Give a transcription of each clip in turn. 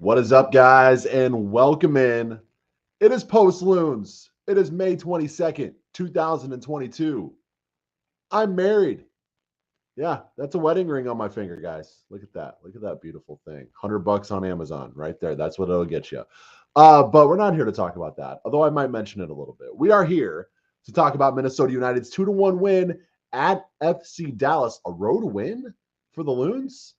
What is up, guys, and welcome in. It is Post Loons. It is May 22nd, 2022. I'm married. Yeah, that's a wedding ring on my finger, guys. Look at that. Look at that beautiful thing. $100 on Amazon right there. That's what it'll get you. But we're not here to talk about that, although I might mention it a little bit. We are here to talk about Minnesota United's 2-1 win at FC Dallas. A road win for the Loons?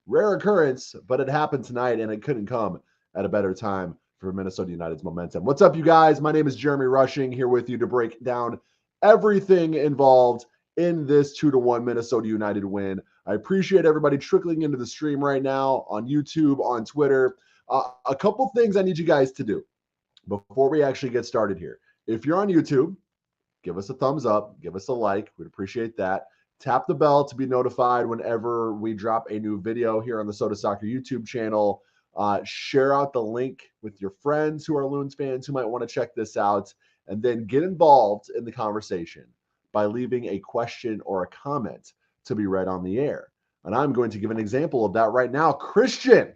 Rare occurrence, but it happened tonight, and it couldn't come at a better time for Minnesota United's momentum. What's up, you guys? My name is Jeremy Rushing, here with you to break down everything involved in this 2-1 Minnesota United win. I appreciate everybody trickling into the stream right now on YouTube, on Twitter. A couple things I need you guys to do before we actually get started here. If you're on YouTube, give us a thumbs up, give us a like. We'd appreciate that. Tap the bell to be notified whenever we drop a new video here on the Sota Soccer YouTube channel. Share out the link with your friends who are Loons fans who might want to check this out, and then get involved in the conversation by leaving a question or a comment to be read on the air. And I'm going to give an example of that right now. Christian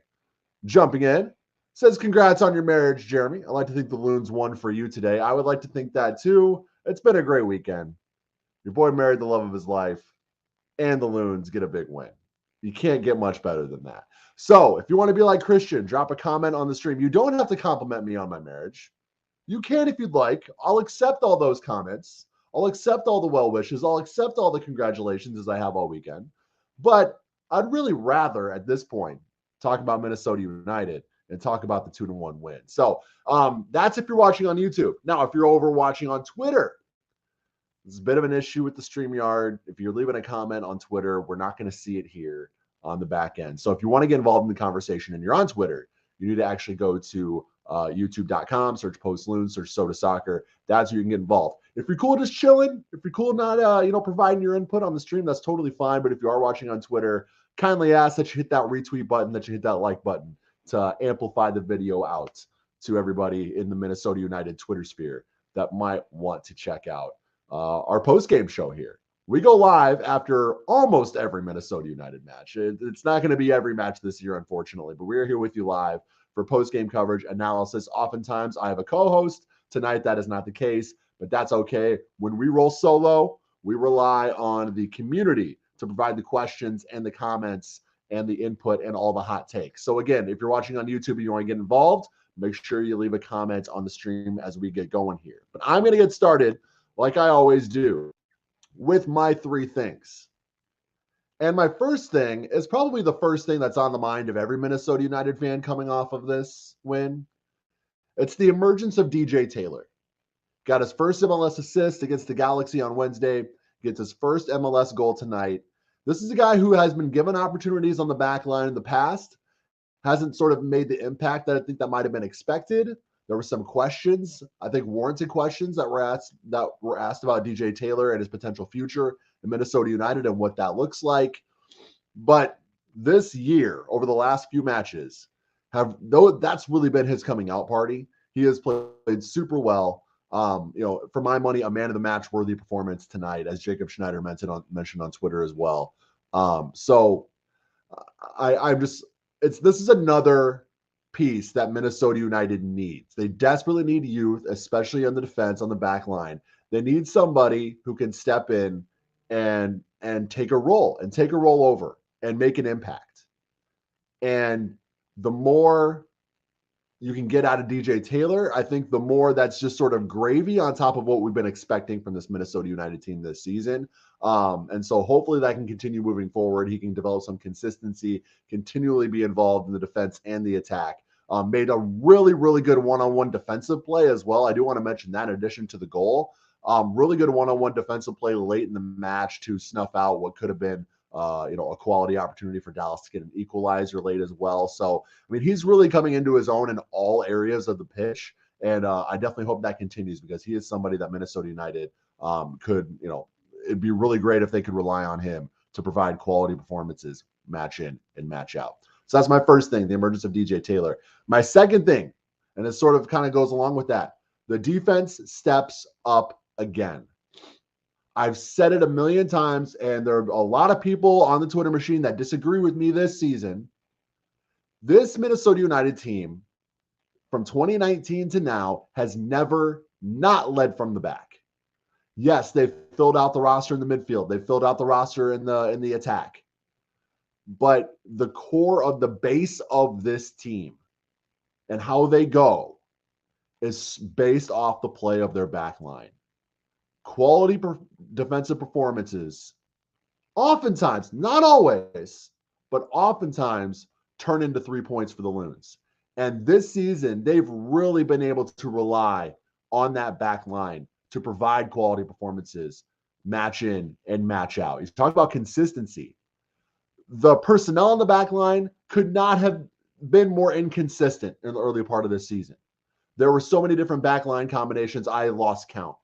jumping in says, congrats on your marriage, Jeremy. I like to think the Loons won for you today. I would like to think that too. It's been a great weekend. Your boy married the love of his life, and the Loons get a big win. You can't get much better than that. So if you want to be like Christian, drop a comment on the stream. You don't have to compliment me on my marriage. You can if you'd like. I'll accept all those comments. I'll accept all the well wishes. I'll accept all the congratulations as I have all weekend. But I'd really rather, at this point, talk about Minnesota United and talk about the 2-1 win. So that's if you're watching on YouTube. Now, if you're over watching on Twitter, there's a bit of an issue with the StreamYard. If you're leaving a comment on Twitter, we're not going to see it here on the back end. So if you want to get involved in the conversation and you're on Twitter, you need to actually go to youtube.com, search Post Loons, search Sota Soccer. That's where you can get involved. If you're cool just chilling, if you're cool not providing your input on the stream, that's totally fine. But if you are watching on Twitter, kindly ask that you hit that retweet button, that you hit that like button to amplify the video out to everybody in the Minnesota United Twitter sphere that might want to check out our post-game show here. We go live after almost every Minnesota United match. It's not going to be every match this year, unfortunately, but we're here with you live for post-game coverage analysis. Oftentimes, I have a co-host. Tonight, that is not the case, but that's okay. When we roll solo, we rely on the community to provide the questions and the comments and the input and all the hot takes. So again, if you're watching on YouTube and you want to get involved, make sure you leave a comment on the stream as we get going here. But I'm going to get started, like I always do, with my three things. And my first thing is probably the first thing that's on the mind of every Minnesota United fan coming off of this win. It's the emergence of DJ Taylor. Got his first MLS assist against the Galaxy on Wednesday, gets his first MLS goal tonight. This is a guy who has been given opportunities on the back line in the past, hasn't sort of made the impact that I think that might have been expected. There were some questions, I think warranted questions that were asked about DJ Taylor and his potential future in Minnesota United and what that looks like. But this year, over the last few matches, that's really been his coming out party. He has played super well. For my money, a man of the match worthy performance tonight, as Jacob Schneider mentioned on Twitter as well. This is another piece that Minnesota United needs. They desperately need youth, especially on the defense, on the back line. They need somebody who can step in and take a role over and make an impact. And the more you can get out of DJ Taylor, I think the more that's just sort of gravy on top of what we've been expecting from this Minnesota United team this season. And so hopefully that can continue moving forward. He can develop some consistency, continually be involved in the defense and the attack. Made a really, really good one-on-one defensive play as well. I do want to mention that in addition to the goal. Really good one-on-one defensive play late in the match to snuff out what could have been a quality opportunity for Dallas to get an equalizer late as well. So, I mean, he's really coming into his own in all areas of the pitch. And I definitely hope that continues because he is somebody that Minnesota United it'd be really great if they could rely on him to provide quality performances match in and match out. So that's my first thing, the emergence of DJ Taylor. My second thing, and it sort of kind of goes along with that, the defense steps up again. I've said it a million times, and there are a lot of people on the Twitter machine that disagree with me this season. This Minnesota United team from 2019 to now has never not led from the back. Yes, they've filled out the roster in the midfield. They've filled out the roster in the attack. But the core of the base of this team and how they go is based off the play of their back line. Quality defensive performances, oftentimes, not always, but oftentimes turn into 3 points for the Loons. And this season, they've really been able to rely on that back line to provide quality performances, match in and match out. You talk about consistency. The personnel on the back line could not have been more inconsistent in the early part of this season. There were so many different backline combinations, I lost count.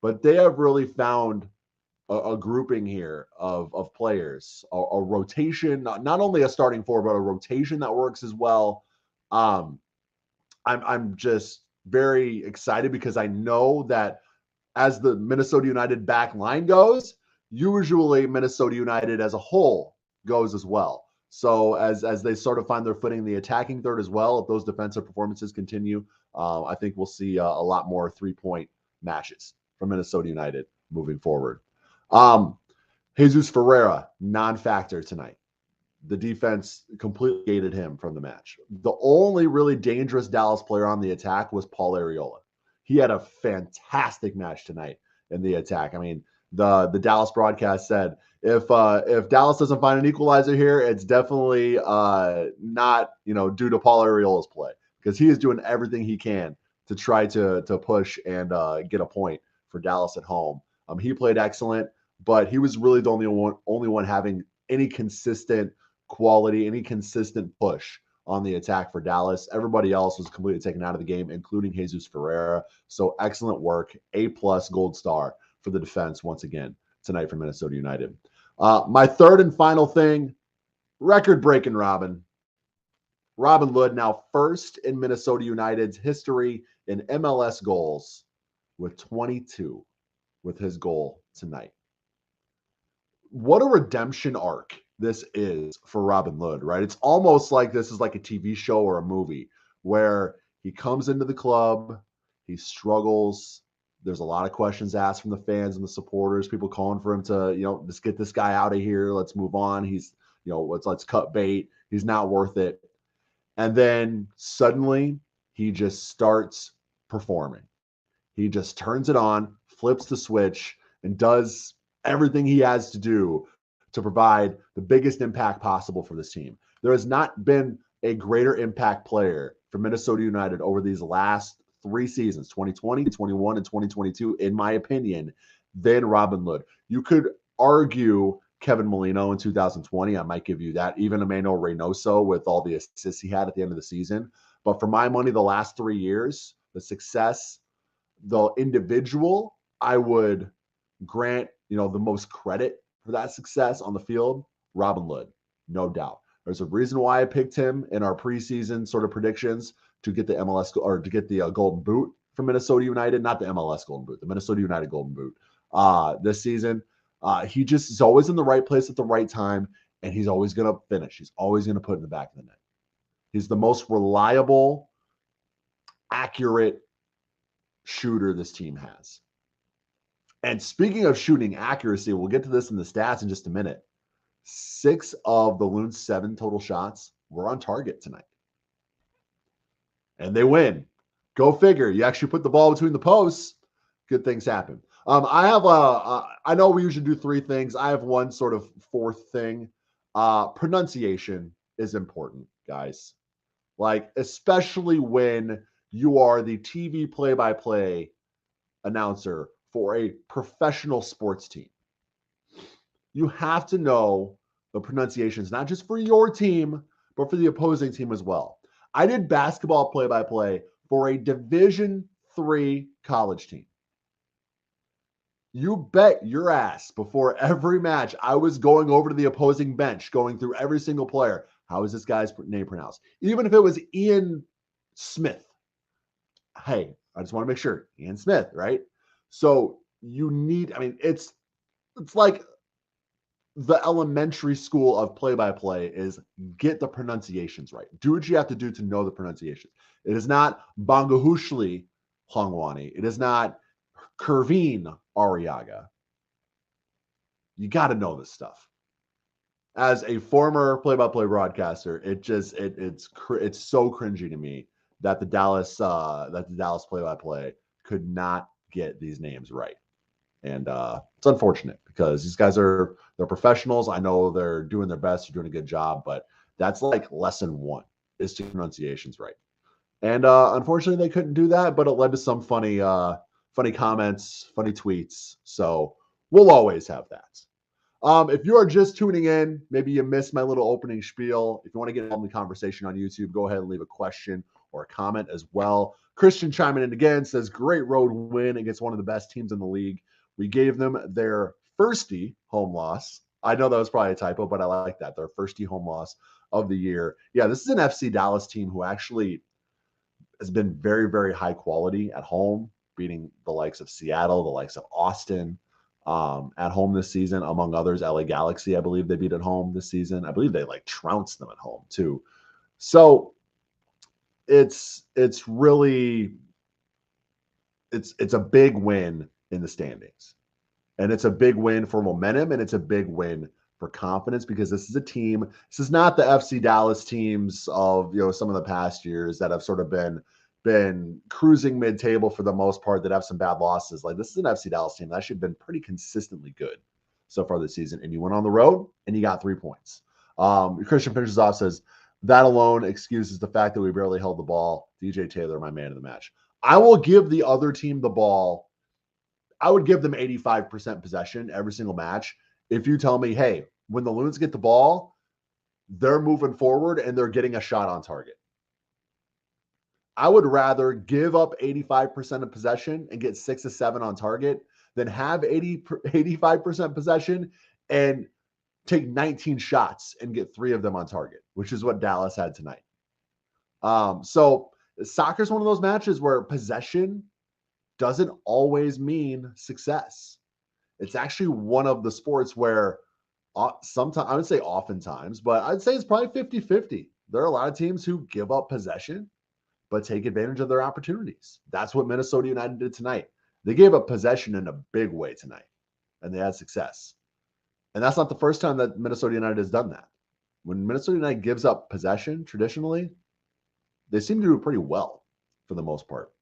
But they have really found a grouping here of players, a rotation, not only a starting four, but a rotation that works as well. I'm just very excited because I know that as the Minnesota United back line goes, usually Minnesota United as a whole goes as well. So as they sort of find their footing in the attacking third as well, if those defensive performances continue, I think we'll see a lot more 3-point matches from Minnesota United moving forward. Jesus Ferreira, non-factor tonight. The defense completely gated him from the match. The only really dangerous Dallas player on the attack was Paul Arriola. He had a fantastic match tonight in the attack. I mean, the Dallas broadcast said if Dallas doesn't find an equalizer here, it's definitely not due to Paul Arriola's play, because he is doing everything he can to try to push and get a point for Dallas at home. He played excellent, but he was really the only one having any consistent quality, any consistent push on the attack for Dallas. Everybody else was completely taken out of the game, including Jesus Ferreira. So excellent work. A+ gold star for the defense once again tonight for Minnesota United. My third and final thing, record-breaking Robin Lod, now first in Minnesota United's history in MLS goals with 22 with his goal tonight. What a redemption arc this is for Robin Lod, right? It's almost like this is like a TV show or a movie where he comes into the club, he struggles. There's a lot of questions asked from the fans and the supporters, people calling for him to, just get this guy out of here. Let's move on. He's, let's cut bait. He's not worth it. And then suddenly he just starts performing. He just turns it on, flips the switch, and does everything he has to do to provide the biggest impact possible for this team. There has not been a greater impact player for Minnesota United over these last 3 seasons, 2020, 2021, and 2022, in my opinion, than Robin Lod. You could argue Kevin Molino in 2020. I might give you that. Even Emmanuel Reynoso with all the assists he had at the end of the season. But for my money, the last 3 years, the success, the individual, I would grant, the most credit for that success on the field, Robin Lod, no doubt. There's a reason why I picked him in our preseason sort of predictions to get the MLS or to get the Golden Boot for Minnesota United, not the MLS Golden Boot, the Minnesota United Golden Boot this season. He just is always in the right place at the right time, and he's always going to finish. He's always going to put it in the back of the net. He's the most reliable, accurate shooter this team has. And speaking of shooting accuracy, we'll get to this in the stats in just a minute. 6 of the Loons' 7 total shots were on target tonight. And they win. Go figure. You actually put the ball between the posts, good things happen. I know we usually do 3 things. I have one sort of 4th thing. Pronunciation is important, guys. Like, especially when you are the TV play-by-play announcer for a professional sports team. You have to know the pronunciations, not just for your team, but for the opposing team as well. I did basketball play-by-play for a Division III college team. You bet your ass before every match, I was going over to the opposing bench, going through every single player. How is this guy's name pronounced? Even if it was Ian Smith. Hey, I just want to make sure. Ian Smith, right? So you need, it's like the elementary school of play-by-play is get the pronunciations right. Do what you have to do to know the pronunciations. It is not Bangahushli Hongwani. It is not Kervin Ariaga. You got to know this stuff. As a former play-by-play broadcaster, it's so cringy to me that the Dallas play-by-play could not get these names right. And it's unfortunate because these guys they're professionals. I know they're doing their best, they're doing a good job, but that's like lesson one is to pronunciations right. And unfortunately, they couldn't do that, but it led to some funny comments, funny tweets. So we'll always have that. If you are just tuning in, maybe you missed my little opening spiel. If you want to get involved in the conversation on YouTube, go ahead and leave a question or a comment as well. Christian chiming in again says, great road win against one of the best teams in the league. We gave them their firsty home loss. I know that was probably a typo, but I like that. Their firsty home loss of the year. Yeah, this is an FC Dallas team who actually has been very, very high quality at home, beating the likes of Seattle, the likes of Austin at home this season, among others. LA Galaxy, I believe they beat at home this season. I believe they like trounced them at home too. So it's really it's a big win in the standings. And it's a big win for momentum, and it's a big win for confidence because this is a team. This is not the FC Dallas teams of some of the past years that have sort of been cruising mid-table for the most part, that have some bad losses. Like, this is an FC Dallas team that actually been pretty consistently good so far this season. And you went on the road and you got 3 points. Christian finishes off, says, that alone excuses the fact that we barely held the ball. DJ Taylor, my man of the match. I will give the other team the ball. I would give them 85% possession every single match. If you tell me, hey, when the Loons get the ball, they're moving forward and they're getting a shot on target. I would rather give up 85% of possession and get 6 to 7 on target than have 85% possession and take 19 shots and get 3 of them on target, which is what Dallas had tonight. So soccer is one of those matches where possession doesn't always mean success. It's actually one of the sports where sometimes, I would say oftentimes, but I'd say it's probably 50-50. There are a lot of teams who give up possession, but take advantage of their opportunities. That's what Minnesota United did tonight. They gave up possession in a big way tonight, and they had success. And that's not the first time that Minnesota United has done that. When Minnesota United gives up possession, traditionally, they seem to do it pretty well for the most part.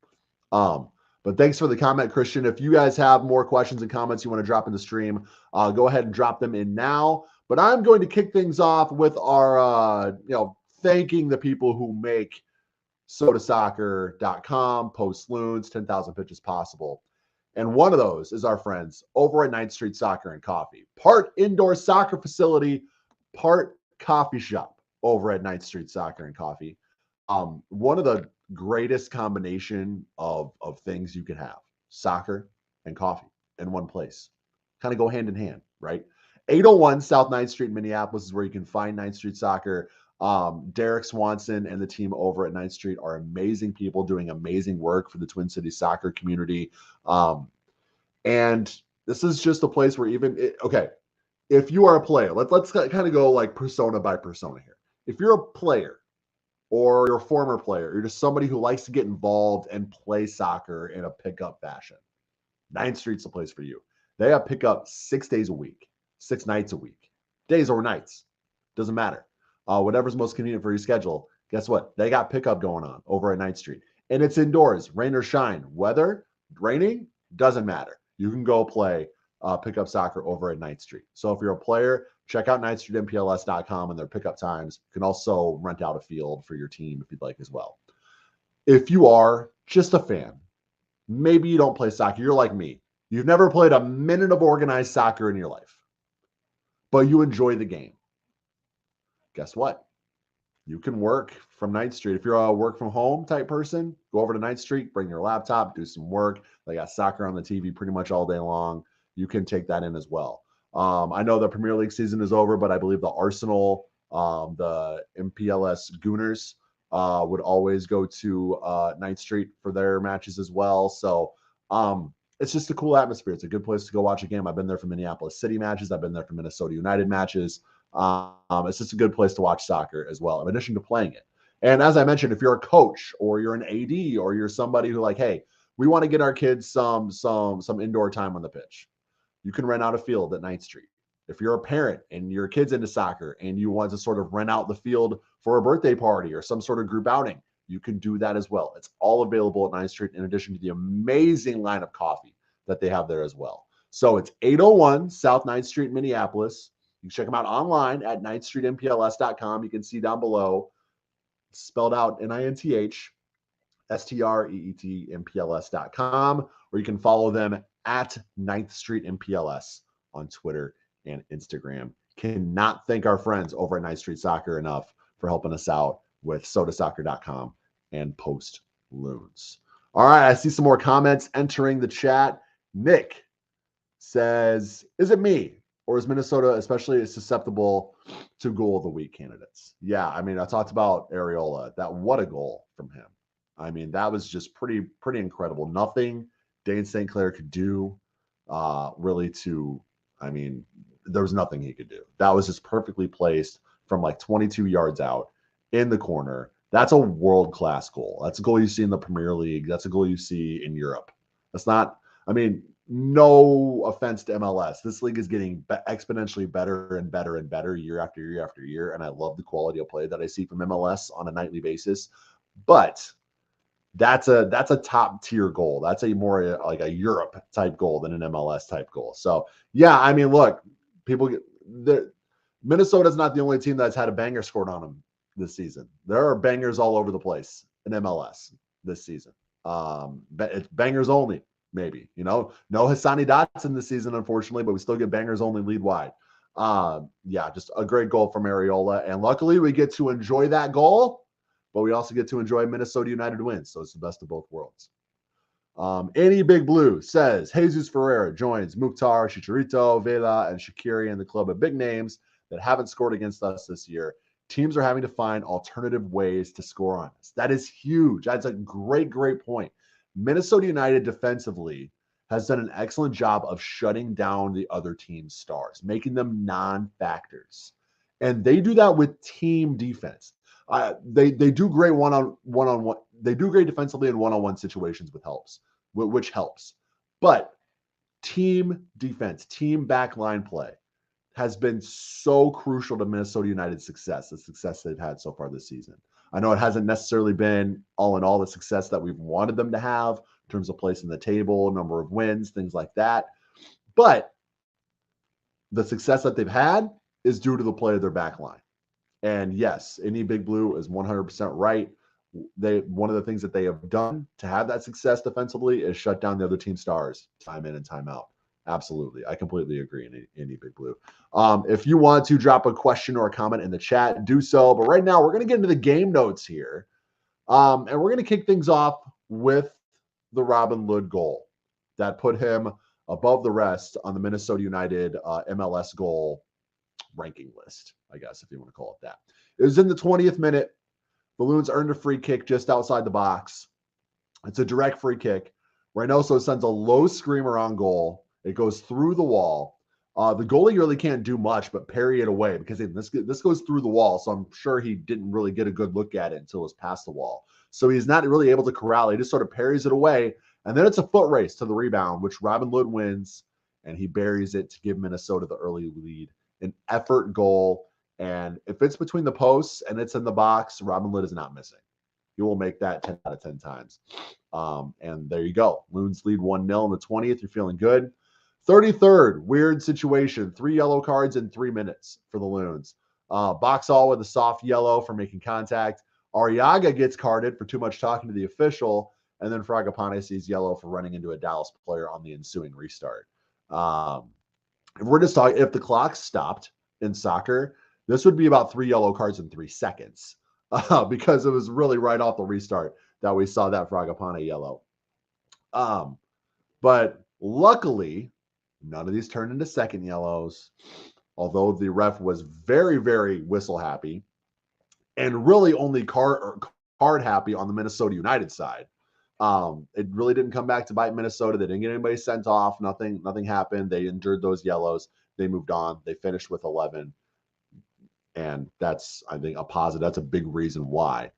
But thanks for the comment, Christian. If you guys have more questions and comments you want to drop in the stream, go ahead and drop them in now. But I'm going to kick things off with our, thanking the people who make SotaSoccer.com, post Loons, 10,000 pitches possible. And one of those is our friends over at 9th Street Soccer and Coffee. Part indoor soccer facility, part coffee shop over at 9th Street Soccer and Coffee. One of the greatest combination of things you can have, soccer and coffee in one place. Kind of go hand in hand, right? 801 South 9th Street, Minneapolis is where you can find 9th Street Soccer. Derek Swanson and the team over at 9th Street are amazing people doing amazing work for the Twin Cities soccer community. And this is just a place where if you are a player, let's kind of go like persona by persona here. If you're a player, or you're a former player, you're just somebody who likes to get involved and play soccer in a pickup fashion, 9th Street's the place for you. They have pickup 6 days a week, 6 nights a week, days or nights, doesn't matter. Whatever's most convenient for your schedule. Guess what? They got pickup going on over at 9th Street. And it's indoors, rain or shine. Weather, raining, doesn't matter. You can go play pickup soccer over at 9th Street. So if you're a player, check out 9thstreetmpls.com and their pickup times. You can also rent out a field for your team if you'd like as well. If you are just a fan, maybe you don't play soccer. You're like me. You've never played a minute of organized soccer in your life, but you enjoy the game. Guess what? You can work from 9th Street. If you're a work from home type person, go over to 9th Street, bring your laptop, do some work. They got soccer on the TV pretty much all day long. You can take that in as well. I know the Premier League season is over, but I believe the Arsenal, the MPLS Gooners would always go to 9th Street for their matches as well. So it's just a cool atmosphere. It's a good place to go watch a game. I've been there for Minneapolis City matches. I've been there for Minnesota United matches. It's just a good place to watch soccer as well, in addition to playing it. And as I mentioned, if you're a coach or you're an AD or you're somebody who like, hey, we want to get our kids some indoor time on the pitch, you can rent out a field at 9th Street. If you're a parent and your kid's into soccer and you want to sort of rent out the field for a birthday party or some sort of group outing, you can do that as well. It's all available at 9th Street in addition to the amazing line of coffee that they have there as well. So it's 801 South 9th Street, Minneapolis. You can check them out online at 9thstreetmpls.com. You can see down below, spelled out NINTHSTREETMPLS.com, or you can follow them at 9th Street MPLS on Twitter and Instagram. Cannot thank our friends over at 9th Street Soccer enough for helping us out with sotasoccer.com and Post Loons. All right, I see some more comments entering the chat. Nick says, is it me or is Minnesota especially susceptible to goal of the week candidates? Yeah, I mean, I talked about Areola. What a goal from him. I mean, that was just pretty incredible. Nothing Dane St. Clair could do really there was nothing he could do. That was just perfectly placed from like 22 yards out in the corner. That's a world-class goal. That's a goal you see in the Premier League. That's a goal you see in Europe. That's not, no offense to MLS. This league is getting exponentially better and better and better year after year after year. And I love the quality of play that I see from MLS on a nightly basis. But that's a top tier goal. That's a more like a Europe type goal than an MLS type goal. So yeah, look, Minnesota's not the only team that's had a banger scored on them this season. There are bangers all over the place in MLS this season. It's bangers only, maybe. No Hassani Dotson this season, unfortunately, but we still get bangers only lead wide. Yeah, just a great goal from Areola. And luckily we get to enjoy that goal, but we also get to enjoy Minnesota United wins. So it's the best of both worlds. Any Big Blue says, Jesus Ferreira joins Mukhtar, Chicharito, Vela, and Shaqiri in the club of big names that haven't scored against us this year. Teams are having to find alternative ways to score on us. That is huge. That's a great point. Minnesota United defensively has done an excellent job of shutting down the other team's stars, making them non-factors. And they do that with team defense. They do great one-on-one. They do great defensively in one-on-one situations which helps. But team defense, team backline play has been so crucial to Minnesota United's success, the success they've had so far this season. I know it hasn't necessarily been all in all the success that we've wanted them to have in terms of place in the table, number of wins, things like that. But the success that they've had is due to the play of their backline. And yes, Any Big Blue is 100% right. One of the things that they have done to have that success defensively is shut down the other team's stars time in and time out. Absolutely. I completely agree, Any Big Blue. If you want to drop a question or a comment in the chat, do so. But right now, we're going to get into the game notes here. And we're going to kick things off with the Robin Lod goal that put him above the rest on the Minnesota United MLS goal ranking list, I guess, if you want to call it that. It was in the 20th minute. The Loons earned a free kick just outside the box. It's a direct free kick. Reynoso sends a low screamer on goal. It goes through the wall. The goalie really can't do much but parry it away because this goes through the wall, so I'm sure he didn't really get a good look at it until it was past the wall. So he's not really able to corral it. He just sort of parries it away, and then it's a foot race to the rebound, which Robin Lod wins, and he buries it to give Minnesota the early lead. An effort goal, and if it's between the posts and it's in the box, Robin Lod is not missing. He will make that 10 out of 10 times. And there you go. Loons lead 1-0 in the 20th. You're feeling good. 33rd, weird situation. 3 yellow cards in 3 minutes for the Loons. Boxall with a soft yellow for making contact. Arriaga gets carded for too much talking to the official. And then Fragapane sees yellow for running into a Dallas player on the ensuing restart. If we're just talking, if the clock stopped in soccer, this would be about 3 yellow cards in 3 seconds because it was really right off the restart that we saw that Fragapane yellow. But luckily, none of these turned into second yellows, although the ref was very, very whistle happy and really only card happy on the Minnesota United side. It really didn't come back to bite Minnesota. They didn't get anybody sent off. Nothing happened. They endured those yellows. They moved on. They finished with 11. And that's, I think, a positive. That's a big reason why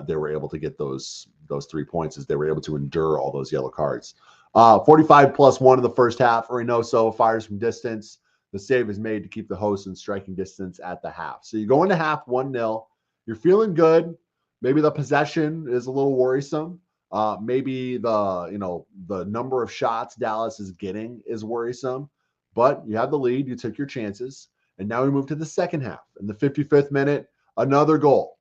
they were able to get those 3 points, is they were able to endure all those yellow cards. 45+1 in the first half. Reynoso fires from distance. The save is made to keep the hosts in striking distance at the half. So you go into half 1-0. You're feeling good. Maybe the possession is a little worrisome. Maybe the number of shots Dallas is getting is worrisome. But you have the lead. You took your chances. And now we move to the second half. In the 55th minute, another goal.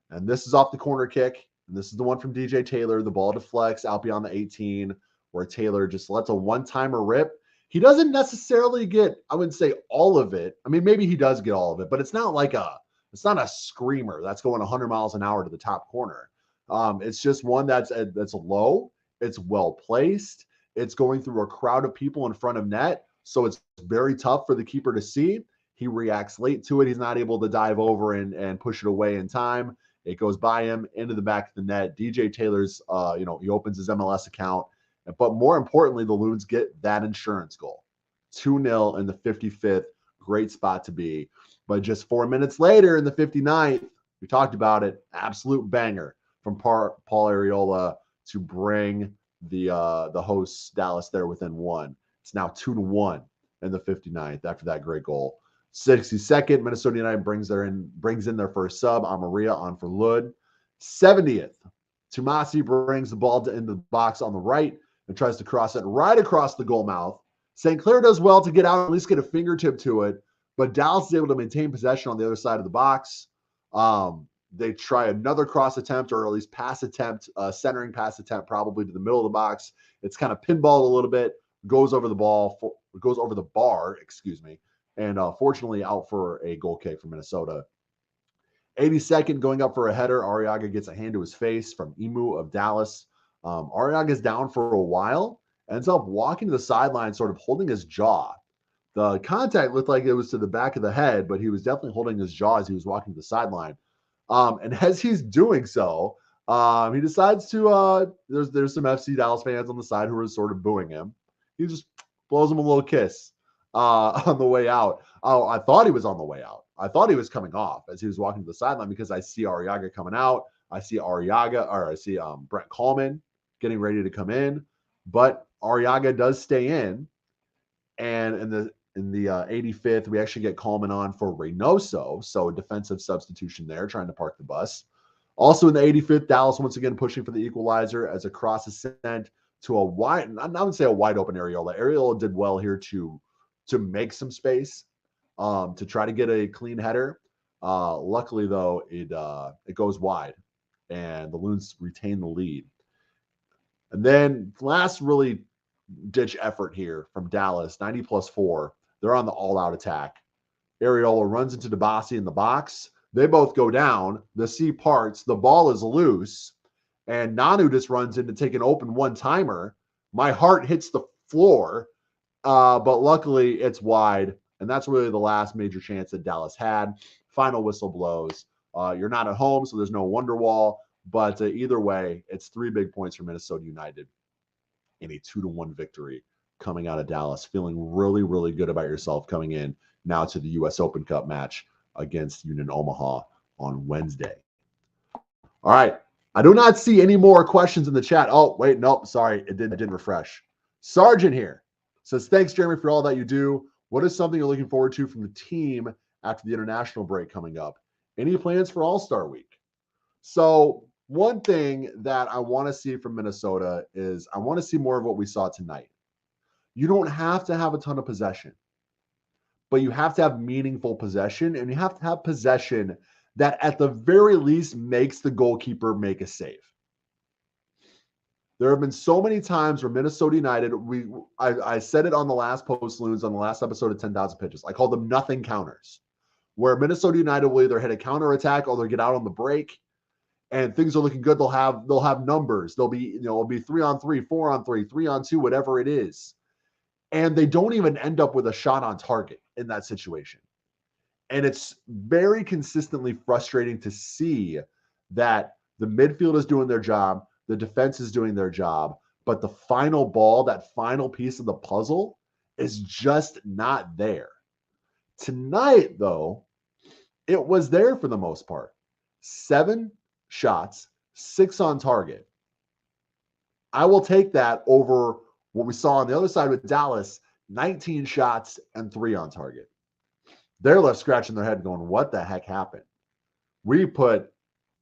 And this is off the corner kick. And this is the one from DJ Taylor. The ball deflects out beyond the 18, where Taylor just lets a one-timer rip. He doesn't necessarily get, I wouldn't say all of it. I mean, maybe he does get all of it, but it's not a screamer that's going 100 miles an hour to the top corner. It's just one that's low. It's well placed. It's going through a crowd of people in front of net. So it's very tough for the keeper to see. He reacts late to it. He's not able to dive over and push it away in time. It goes by him into the back of the net. DJ Taylor's, he opens his MLS account. But more importantly, the Loons get that insurance goal. 2-0 in the 55th. Great spot to be. But just 4 minutes later in the 59th, we talked about it, absolute banger from Paul Arriola to bring the hosts Dallas there within one. It's now 2-1 in the 59th after that great goal. 62nd, Minnesota United brings in their first sub, Amaria on for Lud. 70th, Tumasi brings the ball in the box on the right and tries to cross it right across the goal mouth. St. Clair does well to get out, at least get a fingertip to it, but Dallas is able to maintain possession on the other side of the box. They try another cross attempt, or at least pass attempt, centering pass attempt, probably to the middle of the box. It's kind of pinballed a little bit, goes over the bar, and fortunately out for a goal kick for Minnesota. 82nd, going up for a header, Arriaga gets a hand to his face from Emu of Dallas. Arriaga's down for a while, ends up walking to the sideline, sort of holding his jaw. The contact looked like it was to the back of the head, but he was definitely holding his jaw as he was walking to the sideline. And as he's doing so, he decides to, there's some FC Dallas fans on the side who are sort of booing him. He just blows him a little kiss on the way out. Oh, I thought he was on the way out. I thought he was coming off as he was walking to the sideline, because I see Arriaga coming out. I see Brent Coleman getting ready to come in, but Arriaga does stay in. And in the 85th, we actually get Coleman on for Reynoso, so a defensive substitution there, trying to park the bus. Also in the 85th, Dallas once again pushing for the equalizer as a cross is sent to a wide, I would say a wide open Arriola. Arriola did well here to make some space, to try to get a clean header. Luckily, though, it goes wide, and the Loons retain the lead. And then last really ditch effort here from Dallas, 90+4. They're on the all-out attack. Arriola runs into Debasi in the box. They both go down. The C parts. The ball is loose. And Nanu just runs in to take an open one-timer. My heart hits the floor. But luckily, it's wide. And that's really the last major chance that Dallas had. Final whistle blows. You're not at home, so there's no wonder wall. But either way, it's 3 big points for Minnesota United in a 2-1 victory coming out of Dallas. Feeling really, really good about yourself coming in now to the U.S. Open Cup match against Union Omaha on Wednesday. All right. I do not see any more questions in the chat. Oh, wait, nope. Sorry, it didn't refresh. Sergeant here says, thanks, Jeremy, for all that you do. What is something you're looking forward to from the team after the international break coming up? Any plans for All-Star Week? So one thing that I want to see from Minnesota is I want to see more of what we saw tonight. You don't have to have a ton of possession, but you have to have meaningful possession, and you have to have possession that at the very least makes the goalkeeper make a save. There have been so many times where Minnesota United, I said it on the last Post Loons, on the last episode of 10,000 Pitches. I call them nothing counters, where Minnesota United will either hit a counter attack or they'll get out on the break, and things are looking good. They'll have numbers. They'll be, it'll be 3-on-3, 4-on-3, 3-on-2, whatever it is. And they don't even end up with a shot on target in that situation. And it's very consistently frustrating to see that the midfield is doing their job. The defense is doing their job. But the final ball, that final piece of the puzzle, is just not there. Tonight, though, it was there for the most part. 7 shots, 6 on target. I will take that over what we saw on the other side with Dallas, 19 shots and 3 on target. They're left scratching their head going, what the heck happened? We put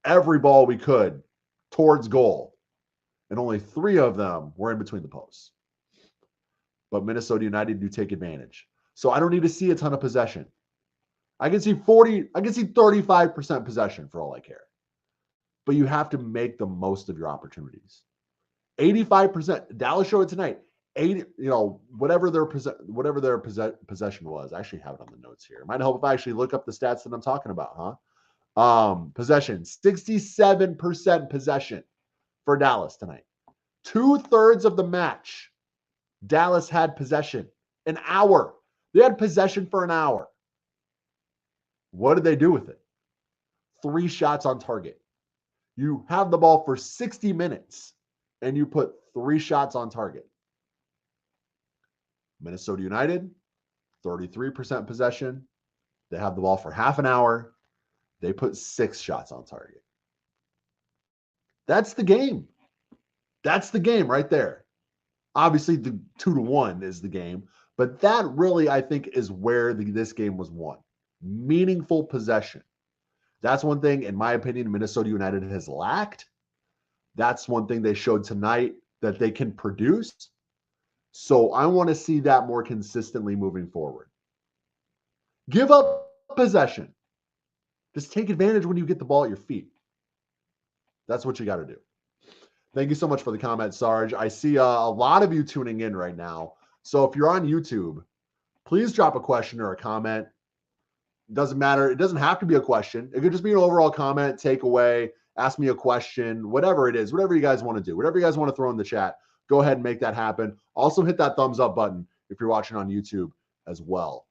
every ball we could towards goal, and only 3 of them were in between the posts. But Minnesota United do take advantage. So I don't need to see a ton of possession. I can see 35% possession for all I care. But you have to make the most of your opportunities. 85%. Dallas showed it tonight. 80, whatever their possession was. I actually have it on the notes here. It might help if I actually look up the stats that I'm talking about, huh? Possession, 67% possession for Dallas tonight. 2/3 of the match, Dallas had possession. An hour. They had possession for an hour. What did they do with it? 3 shots on target. You have the ball for 60 minutes and you put 3 shots on target. Minnesota United, 33% possession. They have the ball for half an hour. They put 6 shots on target. That's the game. That's the game right there. Obviously, the 2-1 is the game, but that really, I think, is where this game was won. Meaningful possession. That's one thing, in my opinion, Minnesota United has lacked. That's one thing they showed tonight that they can produce. So I want to see that more consistently moving forward. Give up possession. Just take advantage when you get the ball at your feet. That's what you got to do. Thank you so much for the comment, Sarge. I see a lot of you tuning in right now. So if you're on YouTube, please drop a question or a comment. It doesn't matter. It doesn't have to be a question. It could just be an overall comment, takeaway, ask me a question, whatever it is, whatever you guys want to do, whatever you guys want to throw in the chat, go ahead and make that happen. Also hit that thumbs up button if you're watching on YouTube as well.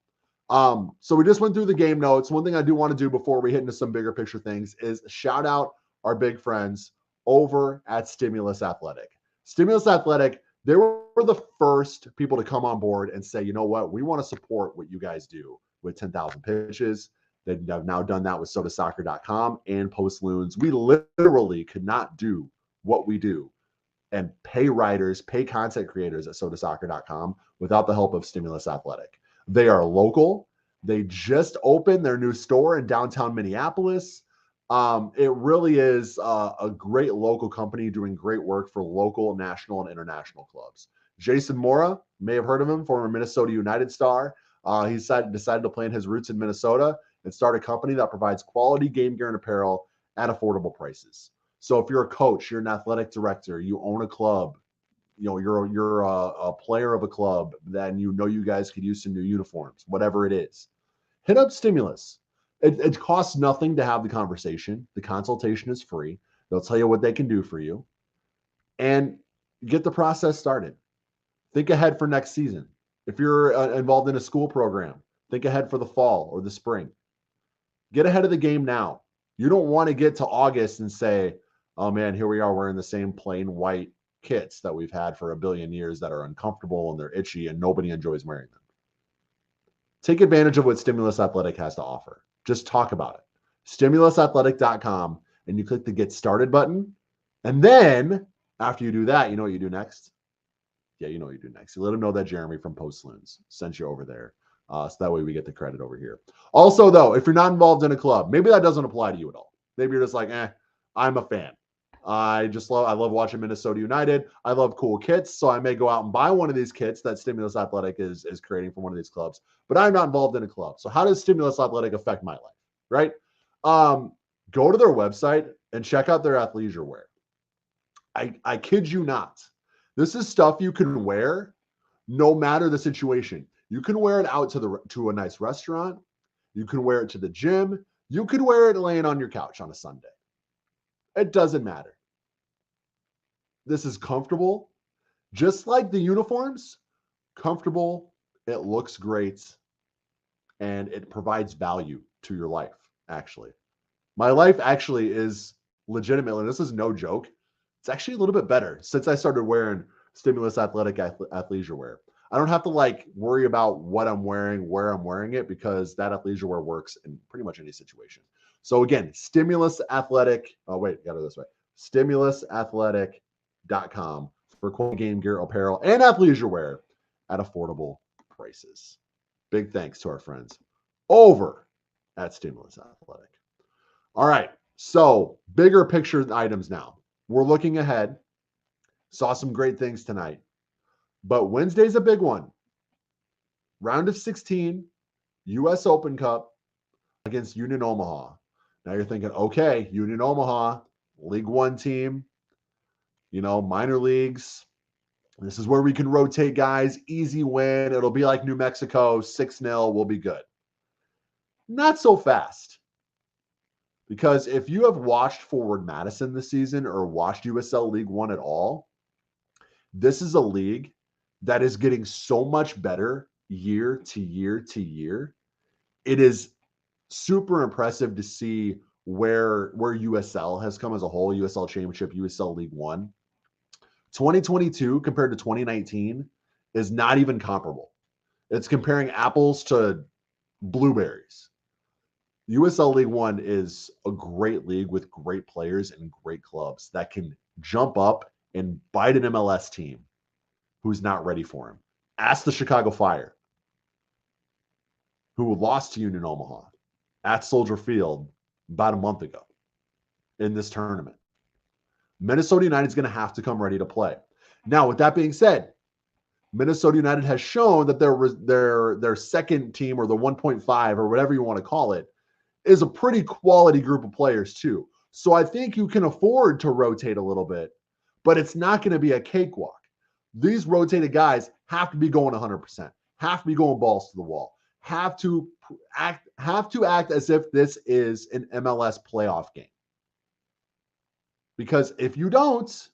So we just went through the game notes. One thing I do want to do before we hit into some bigger picture things is shout out our big friends over at Stimulus Athletic. Stimulus Athletic, they were the first people to come on board and say, you know what, we want to support what you guys do with 10,000 pitches. They've now done that with sotasoccer.com and Post Loons. We literally could not do what we do and pay writers, pay content creators at sotasoccer.com without the help of Stimulus Athletic. They are local. They just opened their new store in downtown Minneapolis. It really is a great local company doing great work for local, national, and international clubs. Jason Mora, may have heard of him, former Minnesota United star. He decided to plant his roots in Minnesota and start a company that provides quality game gear and apparel at affordable prices. So if you're a coach, you're an athletic director, you own a club, you're a player of a club, then you guys could use some new uniforms, whatever it is. Hit up Stimulus. It costs nothing to have the conversation. The consultation is free. They'll tell you what they can do for you. And get the process started. Think ahead for next season. If you're involved in a school program, think ahead for the fall or the spring. Get ahead of the game now. You don't want to get to August and say, oh man, here we are wearing the same plain white kits that we've had for a billion years that are uncomfortable and they're itchy and nobody enjoys wearing them. Take advantage of what Stimulus Athletic has to offer. Just talk about it. StimulusAthletic.com, and you click the Get Started button. And then after you do that, you know what you do next? Yeah, you know what you do next. You let them know that Jeremy from Post Loons sent you over there. So that way we get the credit over here. Also, though, if you're not involved in a club, maybe that doesn't apply to you at all. Maybe you're just like, I'm a fan. I love watching Minnesota United. I love cool kits. So I may go out and buy one of these kits that Stimulus Athletic is creating for one of these clubs, but I'm not involved in a club. So how does Stimulus Athletic affect my life? Right? Go to their website and check out their athleisure wear. I kid you not. This is stuff you can wear no matter the situation. You can wear it out to a nice restaurant. You can wear it to the gym. You could wear it laying on your couch on a Sunday. It doesn't matter. This is comfortable. Just like the uniforms, comfortable, it looks great, and it provides value to your life, actually. My life actually is legitimately, this is no joke, It's actually a little bit better since I started wearing Stimulus Athletic athleisure wear. I don't have to like worry about what I'm wearing, where I'm wearing it, because that athleisure wear works in pretty much any situation. So again, Stimulus Athletic. Oh, wait, got it this way. StimulusAthletic.com for quality game gear, apparel, and athleisure wear at affordable prices. Big thanks to our friends over at Stimulus Athletic. All right. So bigger picture items now. We're looking ahead. Saw some great things tonight. But Wednesday's a big one. Round of 16, U.S. Open Cup against Union Omaha. Now you're thinking, okay, Union Omaha, League One team, minor leagues. This is where we can rotate guys. Easy win. It'll be like New Mexico, 6-0. We'll be good. Not so fast. Because if you have watched Forward Madison this season or watched USL League One at all, this is a league that is getting so much better year to year to year. It is super impressive to see where USL has come as a whole, USL Championship, USL League One. 2022 compared to 2019 is not even comparable. It's comparing apples to blueberries. USL League One is a great league with great players and great clubs that can jump up and bite an MLS team who's not ready for him. Ask the Chicago Fire, who lost to Union Omaha at Soldier Field about a month ago in this tournament. Minnesota United is going to have to come ready to play. Now, with that being said, Minnesota United has shown that their second team, or the 1.5 or whatever you want to call it, is a pretty quality group of players too. So I think you can afford to rotate a little bit, but it's not going to be a cakewalk. These rotated guys have to be going 100%, have to be going balls to the wall, have to act as if this is an MLS playoff game. Because if you don't,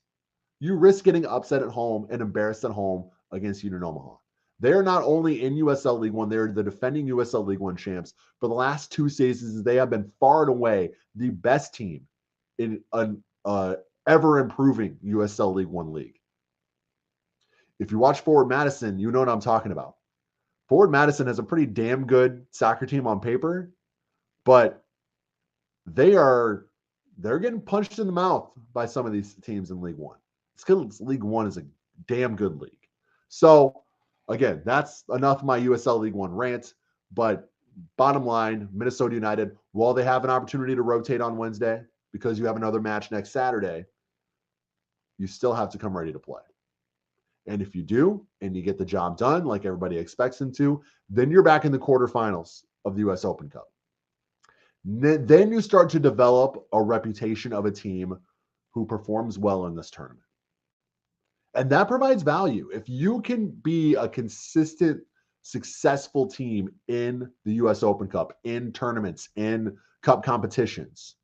you risk getting upset at home and embarrassed at home against Union Omaha. They're not only in USL League One, they're the defending USL League One champs. For the last 2 seasons, they have been far and away the best team in an ever-improving USL League One league. If you watch Forward Madison, you know what I'm talking about. Forward Madison has a pretty damn good soccer team on paper, but they're getting punched in the mouth by some of these teams in League One. It's because League One is a damn good league. So, again, that's enough of my USL League One rant. But bottom line, Minnesota United, while they have an opportunity to rotate on Wednesday because you have another match next Saturday, you still have to come ready to play. And if you do, and you get the job done like everybody expects them to, then you're back in the quarterfinals of the U.S. Open Cup. Then you start to develop a reputation of a team who performs well in this tournament. And that provides value. If you can be a consistent, successful team in the U.S. Open Cup, in tournaments, in cup competitions,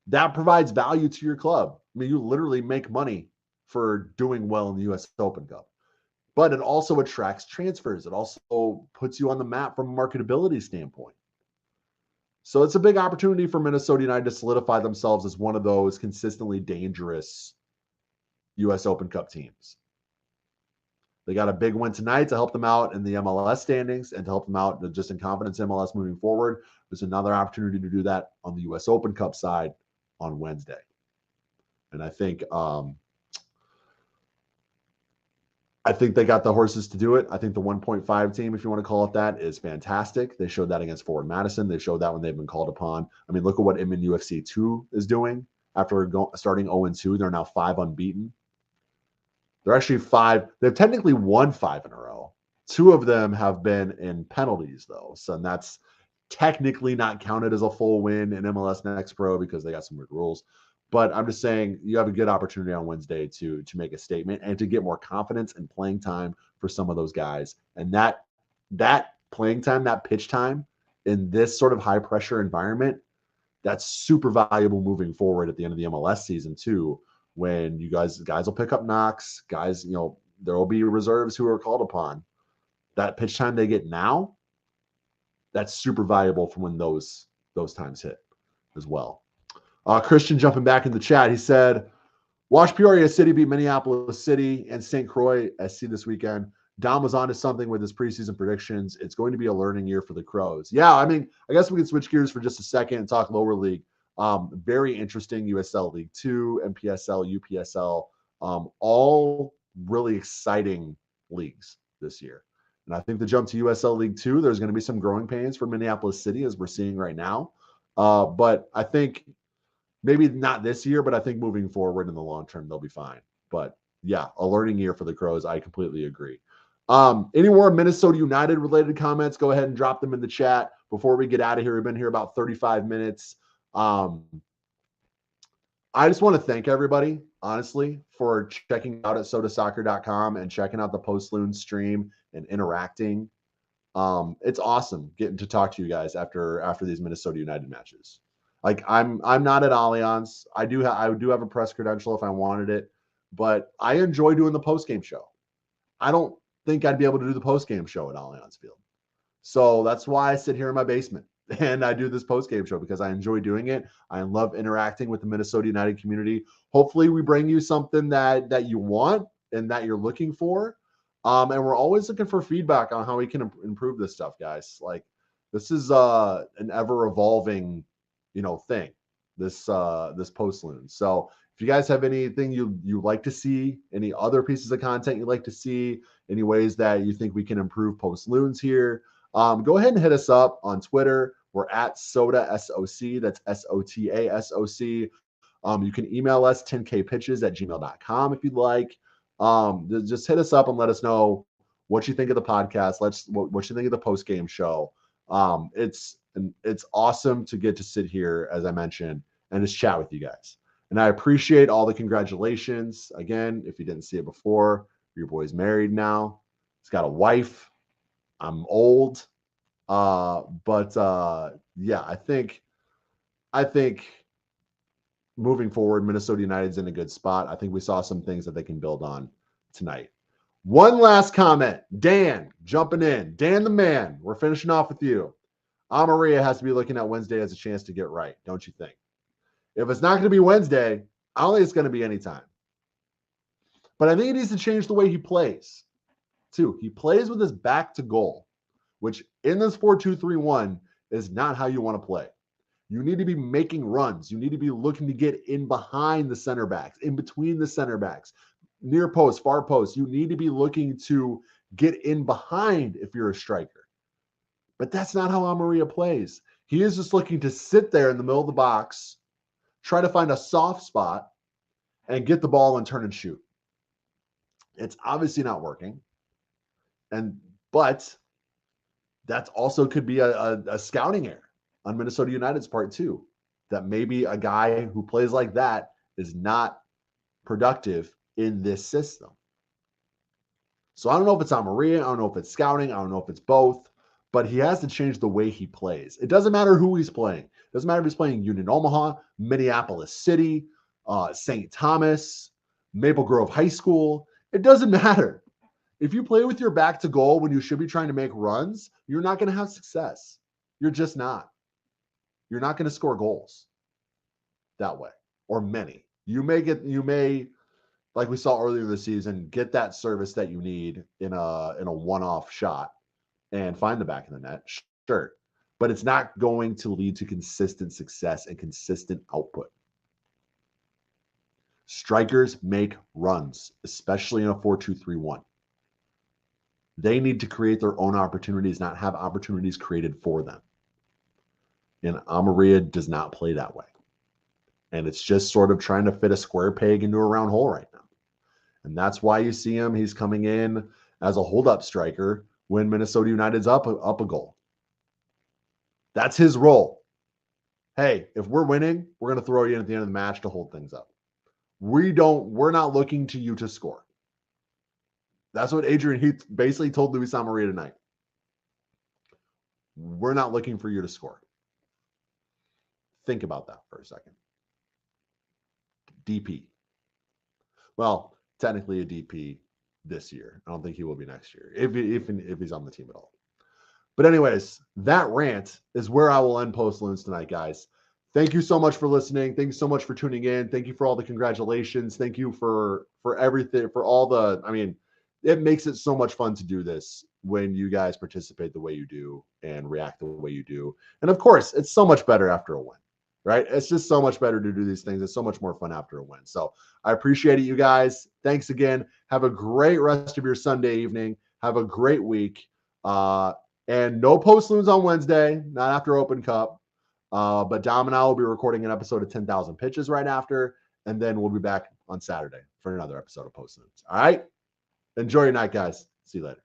that provides value to your club. I mean, you literally make money for doing well in the U.S. Open Cup. But it also attracts transfers. It also puts you on the map from a marketability standpoint. So it's a big opportunity for Minnesota United to solidify themselves as one of those consistently dangerous U.S. Open Cup teams. They got a big win tonight to help them out in the MLS standings and to help them out just in confidence in MLS moving forward. There's another opportunity to do that on the U.S. Open Cup side on Wednesday. And I think they got the horses to do it. I think the 1.5 team, if you want to call it that, is fantastic. They showed that against Forward Madison. They showed that when they've been called upon. I mean, look at what Inman UFC 2 is doing. After starting 0-2, they're now 5 unbeaten. They're actually 5. They've technically won 5 in a row. 2 of them have been in penalties, though. So that's technically not counted as a full win in MLS Next Pro because they got some weird rules. But I'm just saying you have a good opportunity on Wednesday to make a statement and to get more confidence and playing time for some of those guys. And that playing time, that pitch time in this sort of high pressure environment, that's super valuable moving forward at the end of the MLS season too, when you guys will pick up knocks, guys, there will be reserves who are called upon. That pitch time they get now, that's super valuable for when those times hit as well. Christian jumping back in the chat, he said, Watch Peoria City beat Minneapolis City and St. Croix SC this weekend. Dom was onto something with his preseason predictions. It's going to be a learning year for the Crows. Yeah, I mean, I guess we can switch gears for just a second and talk lower league. Very interesting USL League 2, MPSL, UPSL, all really exciting leagues this year. And I think the jump to USL League 2, there's going to be some growing pains for Minneapolis City, as we're seeing right now. But I think maybe not this year, but I think moving forward in the long term, they'll be fine. But yeah, a learning year for the Crows. I completely agree. Any more Minnesota United related comments? Go ahead and drop them in the chat before we get out of here. We've been here about 35 minutes. I just want to thank everybody, honestly, for checking out at sotasoccer.com and checking out the Post Loons stream and interacting. It's awesome getting to talk to you guys after these Minnesota United matches. Like I'm not at Allianz. I do have a press credential if I wanted it, but I enjoy doing the post game show. I don't think I'd be able to do the post game show at Allianz Field. So that's why I sit here in my basement and I do this post game show, because I enjoy doing it. I love interacting with the Minnesota United community. Hopefully we bring you something that you want and that you're looking for. And we're always looking for feedback on how we can improve this stuff, guys. Like this is an ever evolving, thing, this Post Loons. So if you guys have anything you like to see, any other pieces of content you'd like to see, any ways that you think we can improve Post Loons here, go ahead and hit us up on Twitter. We're at Sota SOC. That's SOTA SOC. You can email us 10kpitches@gmail.com if you'd like. Just hit us up and let us know what you think of the podcast. What you think of the post game show. It's awesome to get to sit here, as I mentioned, and just chat with you guys. And I appreciate all the congratulations. Again, if you didn't see it before, your boy's married now. He's got a wife. I'm old. But yeah, I think moving forward, Minnesota United's in a good spot. I think we saw some things that they can build on tonight. One last comment. Dan, jumping in. Dan the man, we're finishing off with you. Maria has to be looking at Wednesday as a chance to get right, don't you think? If it's not going to be Wednesday, I don't think it's going to be anytime. But I think he needs to change the way he plays, too. He plays with his back to goal, which in this 4-2-3-1 is not how you want to play. You need to be making runs. You need to be looking to get in behind the center backs, in between the center backs, near post, far post. You need to be looking to get in behind if you're a striker. But that's not how Maria plays. He is just looking to sit there in the middle of the box, try to find a soft spot, and get the ball and turn and shoot. It's obviously not working. But that also could be a scouting error on Minnesota United's part too, that maybe a guy who plays like that is not productive in this system. So I don't know if it's on Maria. I don't know if it's scouting. I don't know if it's both. But he has to change the way he plays. It doesn't matter who he's playing. It doesn't matter if he's playing Union Omaha, Minneapolis City, St. Thomas, Maple Grove High School. It doesn't matter. If you play with your back to goal when you should be trying to make runs, you're not going to have success. You're just not. You're not going to score goals that way, or many. You may, like we saw earlier this season, get that service that you need in a one-off shot and find the back of the net, sure. But it's not going to lead to consistent success and consistent output. Strikers make runs, especially in a 4-2-3-1. They need to create their own opportunities, not have opportunities created for them. And Amaria does not play that way. And it's just sort of trying to fit a square peg into a round hole right now. And that's why you see him. He's coming in as a hold-up striker when Minnesota United's up a goal. That's his role. Hey, if we're winning, we're going to throw you in at the end of the match to hold things up. We're not looking to you to score. That's what Adrian Heath basically told Luis Maria tonight. We're not looking for you to score. Think about that for a second. DP. Well, technically a DP this year. I don't think he will be next year, if he's on the team at all. But anyways, that rant is where I will end Post Loons tonight, guys. Thank you so much for listening. Thank you so much for tuning in. Thank you for all the congratulations. Thank you for everything, for all the, I mean, it makes it so much fun to do this when you guys participate the way you do and react the way you do. And of course, it's so much better after a win, right? It's just so much better to do these things. It's so much more fun after a win. So I appreciate it, you guys. Thanks again. Have a great rest of your Sunday evening. Have a great week. And no post Loons on Wednesday, not after Open Cup. But Dom and I will be recording an episode of 10,000 Pitches right after, and then we'll be back on Saturday for another episode of Post Loons. All right? Enjoy your night, guys. See you later.